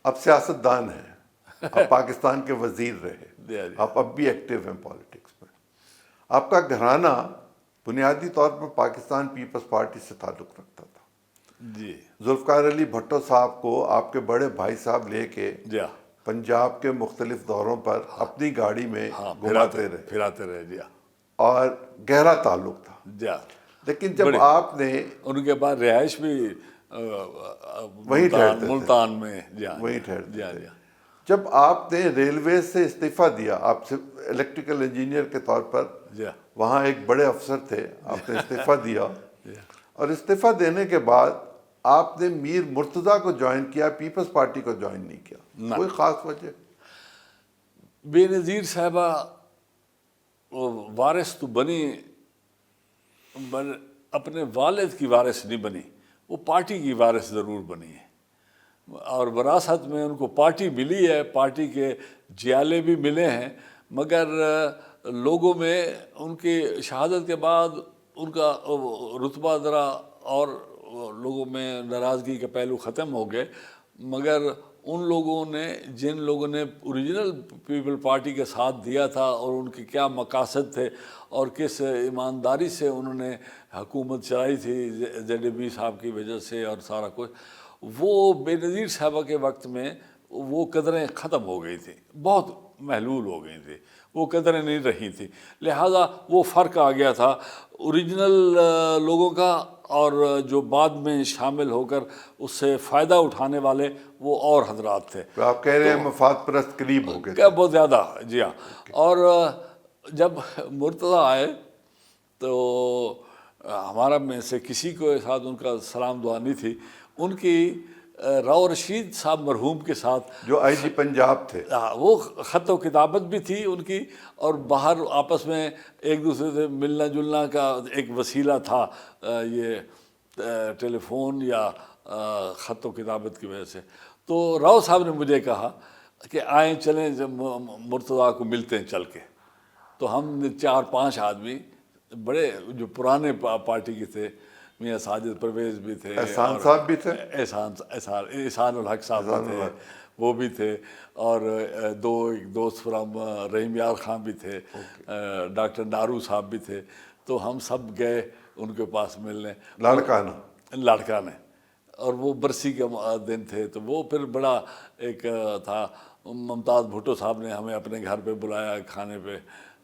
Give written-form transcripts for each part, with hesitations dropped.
آپ سیاست دان ہیں، آپ پاکستان کے وزیر رہے، آپ اب بھی ایکٹیو ہیں پالیٹکس میں. آپ کا گھرانہ بنیادی طور پر پاکستان پیپلز پارٹی سے تعلق رکھتا تھا. جی ذوالفقار علی بھٹو صاحب کو آپ کے بڑے بھائی صاحب لے کے پنجاب کے مختلف دوروں پر اپنی گاڑی میں گھماتے پھراتے رہے. جی اور گہرا تعلق تھا. جی لیکن جب آپ نے ان کے بعد رہائش بھی وہیں ٹھہرتے ملتان میں وہیں ٹھہرتے تھے. جب آپ نے ریلوے سے استعفیٰ دیا، آپ سے الیکٹریکل انجینئر کے طور پر وہاں ایک بڑے افسر تھے، آپ نے استعفیٰ دیا اور استعفیٰ دینے کے بعد آپ نے میر مرتضیٰ کو جوائن کیا، پیپلز پارٹی کو جوائن نہیں کیا. کوئی خاص وجہ؟ بے نظیر صاحبہ وارث تو بنی، اپنے والد کی وارث نہیں بنی، وہ پارٹی کی وارث ضرور بنی ہے. اور وراثت میں ان کو پارٹی ملی ہے، پارٹی کے جیالے بھی ملے ہیں، مگر لوگوں میں ان کی شہادت کے بعد ان کا رتبہ ذرا اور لوگوں میں ناراضگی کے پہلو ختم ہو گئے. مگر ان لوگوں نے، جن لوگوں نے اوریجنل پیپل پارٹی کے ساتھ دیا تھا اور ان کے کیا مقاصد تھے اور کس ایمانداری سے انہوں نے حکومت چلائی تھی ZAB صاحب کی وجہ سے اور سارا کچھ، وہ بے نظیر صاحبہ کے وقت میں وہ قدریں ختم ہو گئی تھیں، بہت محلول ہو گئی تھیں، وہ قدریں نہیں رہی تھیں. لہٰذا وہ فرق آ گیا تھا اوریجنل لوگوں کا اور جو بعد میں شامل ہو کر اس سے فائدہ اٹھانے والے وہ اور حضرات تھے. آپ کہہ رہے ہیں مفاد پرست قریب ہو گئے کیا بہت زیادہ. جی ہاں. اور جب مرتضیٰ آئے تو ہمارا میں سے کسی کو ساتھ ان کا سلام دعا نہیں تھی. ان کی راؤ رشید صاحب مرحوم کے ساتھ جو IG پنجاب تھے، وہ خط و کتابت بھی تھی ان کی، اور باہر آپس میں ایک دوسرے سے ملنا جلنا کا ایک وسیلہ تھا یہ ٹیلی فون یا خط و کتابت کی وجہ سے. تو راؤ صاحب نے مجھے کہا کہ آئیں چلیں مرتضیٰ کو ملتے ہیں چل کے. تو ہم 4-5 آدمی بڑے جو پرانے پارٹی کے تھے، میاں ساجد پرویز بھی تھے، احسان صاحب بھی تھے، احسان الحق صاحب بھی تھے، وہ بھی تھے، اور ایک دوست فرام رحیم یار خان بھی تھے، ڈاکٹر نارو صاحب بھی تھے. تو ہم سب گئے ان کے پاس ملنے، لاڑکانہ، اور وہ برسی کے دن تھے. تو وہ پھر بڑا ایک تھا. ممتاز بھٹو صاحب نے ہمیں اپنے گھر پہ بلایا کھانے پہ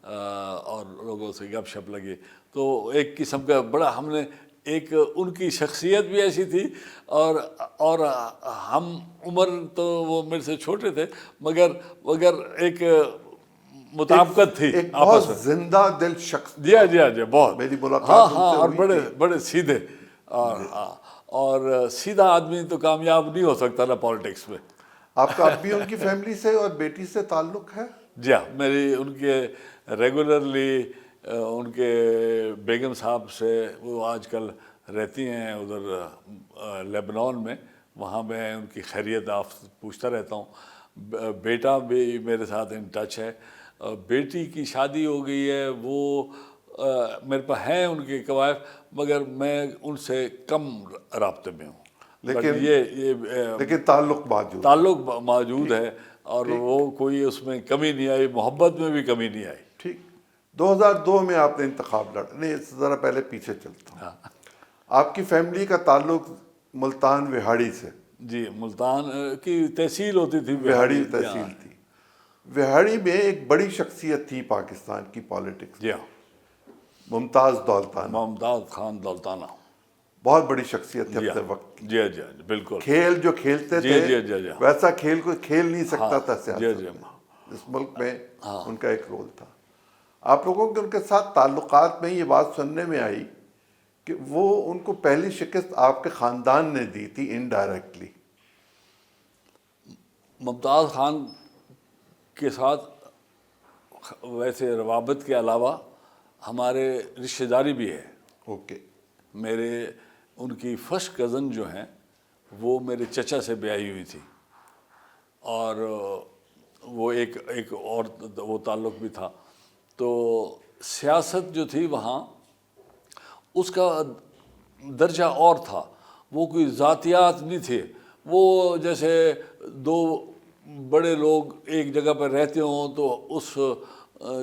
اور لوگوں سے گپ شپ لگی. تو ایک قسم کا بڑا ہم نے ایک ان کی شخصیت بھی ایسی تھی، اور ہم عمر تو وہ میرے سے چھوٹے تھے، مگر ایک مطابقت تھی آپس میں. زندہ دل شخص. جی بہت. میری ملاقات ان سے اور ہوئی بڑے سیدھے، اور سیدھا آدمی تو کامیاب نہیں ہو سکتا نا پالیٹکس میں. آپ کا اب بھی ان کی فیملی سے اور بیٹی سے تعلق ہے؟ جی ہاں، میری ان کے ریگولرلی ان کے بیگم صاحب سے، وہ آج کل رہتی ہیں ادھر لیبنان میں، وہاں میں ان کی خیریت پوچھتا رہتا ہوں. بیٹا بھی میرے ساتھ ان ٹچ ہے. بیٹی کی شادی ہو گئی ہے، وہ میرے پاس ہیں ان کے قوائف، مگر میں ان سے کم رابطے میں ہوں. لیکن تعلق موجود ہے، اور وہ کوئی اس میں کمی نہیں آئی، محبت میں بھی کمی نہیں آئی. ٹھیک. 2002 میں آپ نے انتخاب لڑا. نہیں، ذرا پہلے پیچھے چلتا ہوں. آپ کی فیملی کا تعلق ملتان وہاڑی سے؟ جی، ملتان کی تحصیل ہوتی تھی، وہاڑی تحصیل تھی. وہاڑی میں ایک بڑی شخصیت تھی پاکستان کی پالیٹکس، جی ہاں، ممتاز دولتانہ. ممتاز خان دولتانہ بہت بڑی شخصیت تھی اپنے وقت. جی بالکل. کھیل جو کھیلتے تھے ویسا کھیل کوئی کھیل نہیں سکتا تھا سیاست میں. اس ملک میں ان کا ایک رول تھا. آپ لوگوں کے ان کے ساتھ تعلقات میں یہ بات سننے میں آئی کہ وہ ان کو پہلی شکست آپ کے خاندان نے دی تھی انڈائریکٹلی. ممتاز خان کے ساتھ ویسے روابط کے علاوہ ہمارے رشتہ داری بھی ہے. اوکے. میرے ان کی فرسٹ کزن جو ہیں وہ میرے چچا سے بیاہی ہوئی تھی، اور وہ ایک اور وہ تعلق بھی تھا. تو سیاست جو تھی وہاں اس کا درجہ اور تھا، وہ کوئی ذاتیات نہیں تھے، وہ جیسے دو بڑے لوگ ایک جگہ پر رہتے ہوں تو اس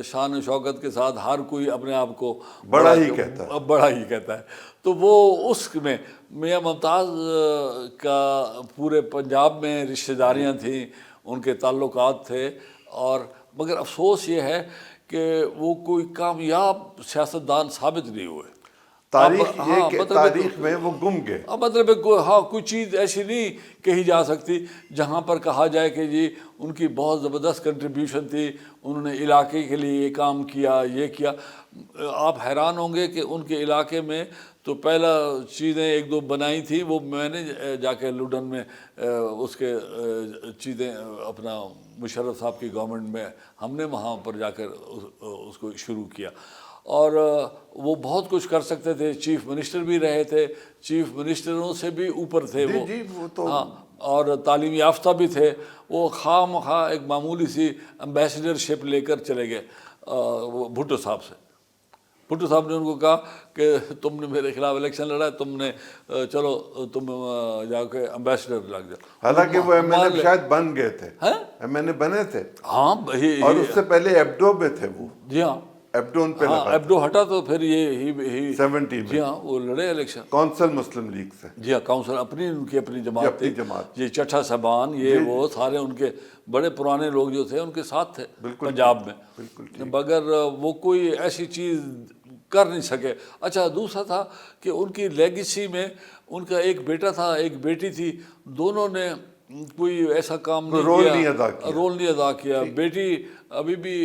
شان و شوکت کے ساتھ ہر کوئی اپنے آپ کو بڑا ہی کہتا ہے. تو وہ اس میں میاں ممتاز کا پورے پنجاب میں رشتہ داریاں تھیں، ان کے تعلقات تھے، اور مگر افسوس یہ ہے کہ وہ کوئی کامیاب سیاستدان ثابت نہیں ہوئے. تاریخ یہ کہ تاریخ میں وہ گم گئے. مطلب کوئی چیز ایسی نہیں کہی جا سکتی جہاں پر کہا جائے کہ جی ان کی بہت زبردست کنٹریبیوشن تھی، انہوں نے علاقے کے لیے یہ کام کیا، یہ کیا. آپ حیران ہوں گے کہ ان کے علاقے میں تو پہلا چیزیں ایک دو بنائی تھی، وہ میں نے جا کے لوڈن میں اس کے چیزیں اپنا مشرف صاحب کی گورنمنٹ میں ہم نے وہاں پر جا کر اس کو شروع کیا. اور وہ بہت کچھ کر سکتے تھے، چیف منسٹر بھی رہے تھے، چیف منسٹروں سے بھی اوپر تھے وہ تو ہاں، اور تعلیم یافتہ بھی تھے. وہ خواہ مخواہ ایک معمولی سی امبیسڈر شپ لے کر چلے گئے بھٹو صاحب سے. بھٹو صاحب نے ان کو کہا کہ تم نے میرے خلاف الیکشن لڑا ہے، تم نے چلو تم جا کے امبیسڈر لگ جاؤ. حالانکہ وہ ایم این اے شاید بن گئے تھے، ایم این اے بنے تھے. ہاں، اور اس سے پہلے ایبڈو میں تھے وہ. جی ہاں، ایبڈو ان پہ لگا، ایبڈو ہٹا تو پھر یہ 70 میں. جی ہاں، وہ لڑے الیکشن کونسل مسلم لیگ سے. جی ہاں، کاؤنسل ان کی اپنی جماعت تھی. جماعت یہ چٹھا صاحبان، یہ وہ سارے ان کے بڑے پرانے لوگ جو تھے ان کے ساتھ تھے پنجاب میں. مگر وہ کوئی ایسی چیز کر نہیں سکے. اچھا، دوسرا تھا کہ ان کی لیگیسی میں ان کا ایک بیٹا تھا، ایک بیٹی تھی، دونوں نے کوئی ایسا کام رول نہیں ادا کیا. بیٹی ابھی بھی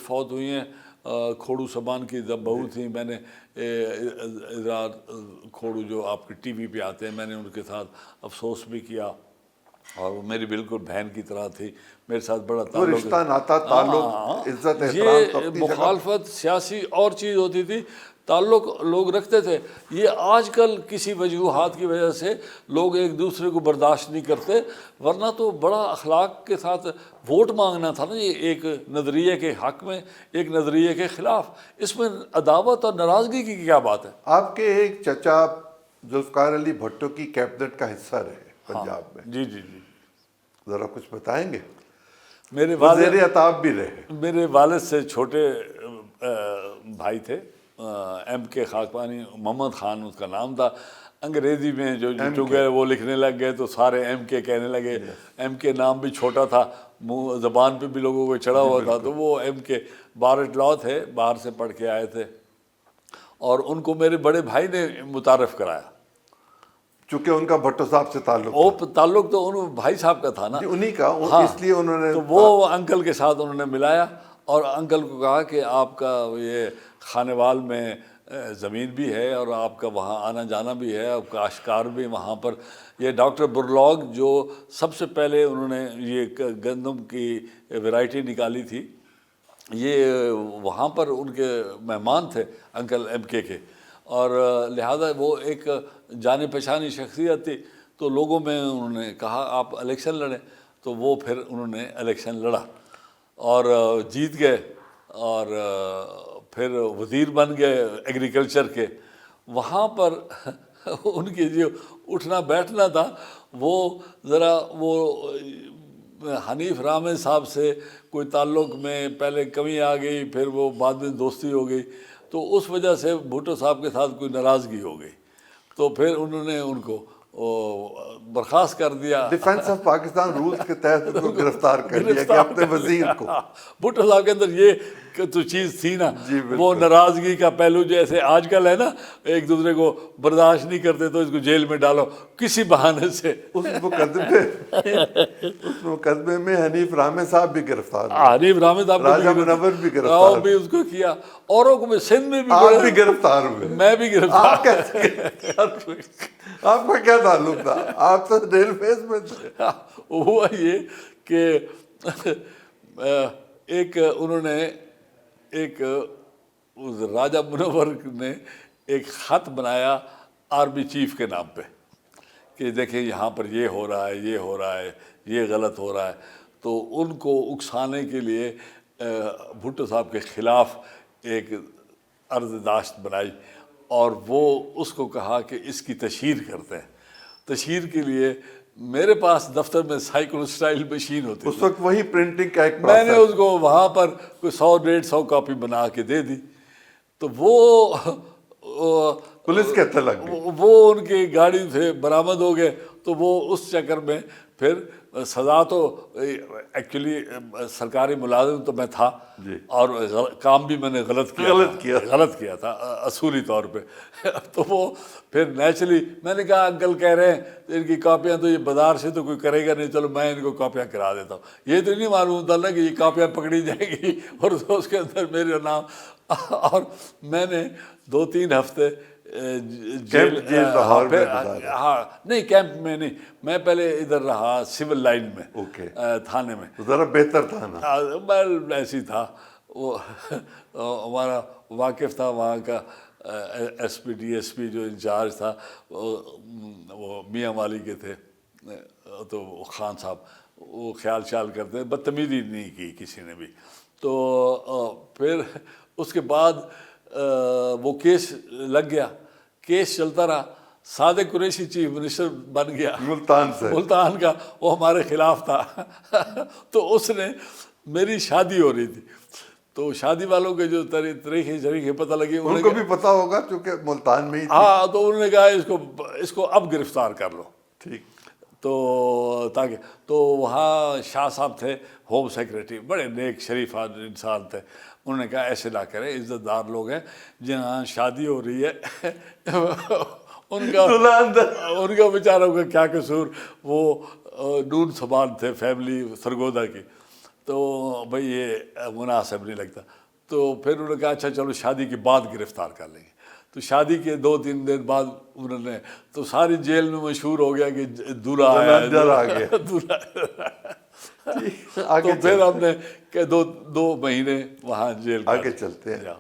فوت ہوئی ہیں، کھوڑو صاحبان کی بہو تھیں. میں نے ادرار کھوڑو جو آپ کے ٹی وی پہ آتے ہیں، میں نے ان کے ساتھ افسوس بھی کیا، اور وہ میری بالکل بہن کی طرح تھی، میرے ساتھ بڑا تعلق، رشتہ ناتا، تعلق، عزت، احترام. یہ مخالفت سیاسی اور چیز ہوتی تھی، تعلق لوگ رکھتے تھے. یہ آج کل کسی وجوہات کی وجہ سے لوگ ایک دوسرے کو برداشت نہیں کرتے، ورنہ تو بڑا اخلاق کے ساتھ ووٹ مانگنا تھا نا. یہ ایک نظریے کے حق میں، ایک نظریے کے خلاف، اس میں عداوت اور ناراضگی کی کیا بات ہے؟ آپ کے ایک چچا ذوالفقار علی بھٹو کی کیبنٹ کا حصہ رہے پنجاب میں. جی جی جی، ذرا کچھ بتائیں گے. میرے وزیر عطاب بھی رہے. میرے والد سے چھوٹے بھائی تھے، ایم کے خاکوانی، محمد خان اس کا نام تھا. انگریزی میں جو چونکہ وہ لکھنے لگ گئے تو سارے ایم کے کہنے لگے. ایم کے نام بھی چھوٹا تھا، منہ زبان پہ بھی لوگوں کو چڑھا ہوا تھا، تو وہ ایم کے بارٹ لا تھے، باہر سے پڑھ کے آئے تھے، اور ان کو میرے بڑے بھائی نے متعارف کرایا. چونکہ ان کا بھٹو صاحب سے تعلق تو ان بھائی صاحب کا تھا نا، انہی کا، اس لیے انہوں نے تو وہ انکل کے ساتھ انہوں نے ملایا، اور انکل کو کہا کہ آپ کا یہ خانوال میں زمین بھی ہے اور آپ کا وہاں آنا جانا بھی ہے، آپ کا کاشتکار بھی وہاں پر. یہ ڈاکٹر برلاگ جو سب سے پہلے انہوں نے یہ گندم کی ویرائٹی نکالی تھی، یہ وہاں پر ان کے مہمان تھے انکل ایم کے، اور لہذا وہ ایک جانے پہچانی شخصیت تھی. تو لوگوں میں انہوں نے کہا آپ الیکشن لڑیں، تو وہ پھر انہوں نے الیکشن لڑا اور جیت گئے، اور پھر وزیر بن گئے ایگریکلچر کے. وہاں پر ان کی جو اٹھنا بیٹھنا تھا، وہ ذرا وہ حنیف رامے صاحب سے کوئی تعلق میں پہلے کمی آ گئی، پھر وہ بعد میں دوستی ہو گئی، تو اس وجہ سے بھٹو صاحب کے ساتھ کوئی ناراضگی ہو گئی، تو پھر انہوں نے ان کو برخاست کر دیا. ڈیفنس آف پاکستان رولز کے تحت ان کو گرفتار کر دیا کہ اپنے وزیر کو. بھٹو صاحب کے اندر یہ تو چیز تھی نا، وہ ناراضگی کا پہلو جیسے آج کل ہے نا، ایک دوسرے کو برداشت نہیں کرتے تو اس کو جیل میں ڈالو کسی بہانے سے. اس مقدمے میں حنیف رامے صاحب بھی گرفتار ہوئے. حنیف رامے صاحب راجہ منور بھی گرفتار بھی اس کو کیا، اوروں کو سندھ میں بھی آپ بھی گرفتار ہوئے. میں بھی گرفتار. آپ کا کیا تعلق تھا؟ آپ تو ریلویز میں تھے. ہوا یہ کہ ایک انہوں نے ایک راجہ منور نے ایک خط بنایا آرمی چیف کے نام پہ کہ دیکھیں یہاں پر یہ ہو رہا ہے، یہ ہو رہا ہے، یہ غلط ہو رہا ہے. تو ان کو اکسانے کے لیے بھٹو صاحب کے خلاف ایک عرض داشت بنائی، اور وہ اس کو کہا کہ اس کی تشہیر کرتے ہیں. تشہیر کے لیے میرے پاس دفتر میں سائیکل سٹائل مشین ہوتی اس وقت وہی پرنٹنگ کا ایک میں نے اس کو وہاں پر کوئی 100-150 کاپی بنا کے دے دی، تو وہ پولیس کے ہاتھ لگ گئی. وہ ان کی گاڑی سے برآمد ہو گئے. تو وہ اس چکر میں پھر سزا تو ایکچولی سرکاری ملازم تو میں تھا اور کام بھی میں نے غلط کیا تھا اصولی طور پہ. تو وہ پھر نیچرلی میں نے کہا انکل کہہ رہے ہیں ان کی کاپیاں تو یہ بازار سے تو کوئی کرے گا نہیں، چلو میں ان کو کاپیاں کرا دیتا ہوں. یہ تو نہیں معلوم تھا نا کہ یہ کاپیاں پکڑی جائیں گی اور اس کے اندر میرا نام. اور میں نے 2-3 ہفتے ہاں نہیں کیمپ میں نہیں، میں پہلے ادھر رہا سول لائن میں تھانے میں. ذرا بہتر تھا نا. میں ایسی تھا. وہ ہمارا واقف تھا وہاں کا S P D S P جو انچارج تھا وہ میاں والی کے تھے، تو خان صاحب وہ خیال شیال کرتے، بدتمیزی نہیں کی کسی نے بھی. تو پھر اس کے بعد وہ کیس لگ گیا، کیس چلتا رہا. صادق قریشی چیف منسٹر بن گیا ملتان کا، وہ ہمارے خلاف تھا. تو اس نے میری شادی ہو رہی تھی، تو شادی والوں کے جو طریقے پتہ لگے ان کو بھی پتہ ہوگا چونکہ ملتان میں ہی تھی. ہاں تو انہوں نے کہا اس کو اب گرفتار کر لو. ٹھیک. تو تاکہ تو وہاں شاہ صاحب تھے ہوم سیکریٹری، بڑے نیک شریف انسان تھے. انہوں نے کہا ایسے نہ کریں، عزت دار لوگ ہیں، جہاں شادی ہو رہی ہے ان کا بیچاروں کا کیا قصور. وہ نون سمان تھے فیملی سرگودا کی، تو بھئی یہ مناسب نہیں لگتا. تو پھر انہوں نے کہا اچھا چلو شادی کے بعد گرفتار کر لیں گے. تو شادی کے 2-3 دن بعد انہوں نے تو ساری جیل میں مشہور ہو گیا کہ دولہا آیا. تو پھر ہم نے کہ 2 مہینے وہاں جیل آگے چلتے ہیں.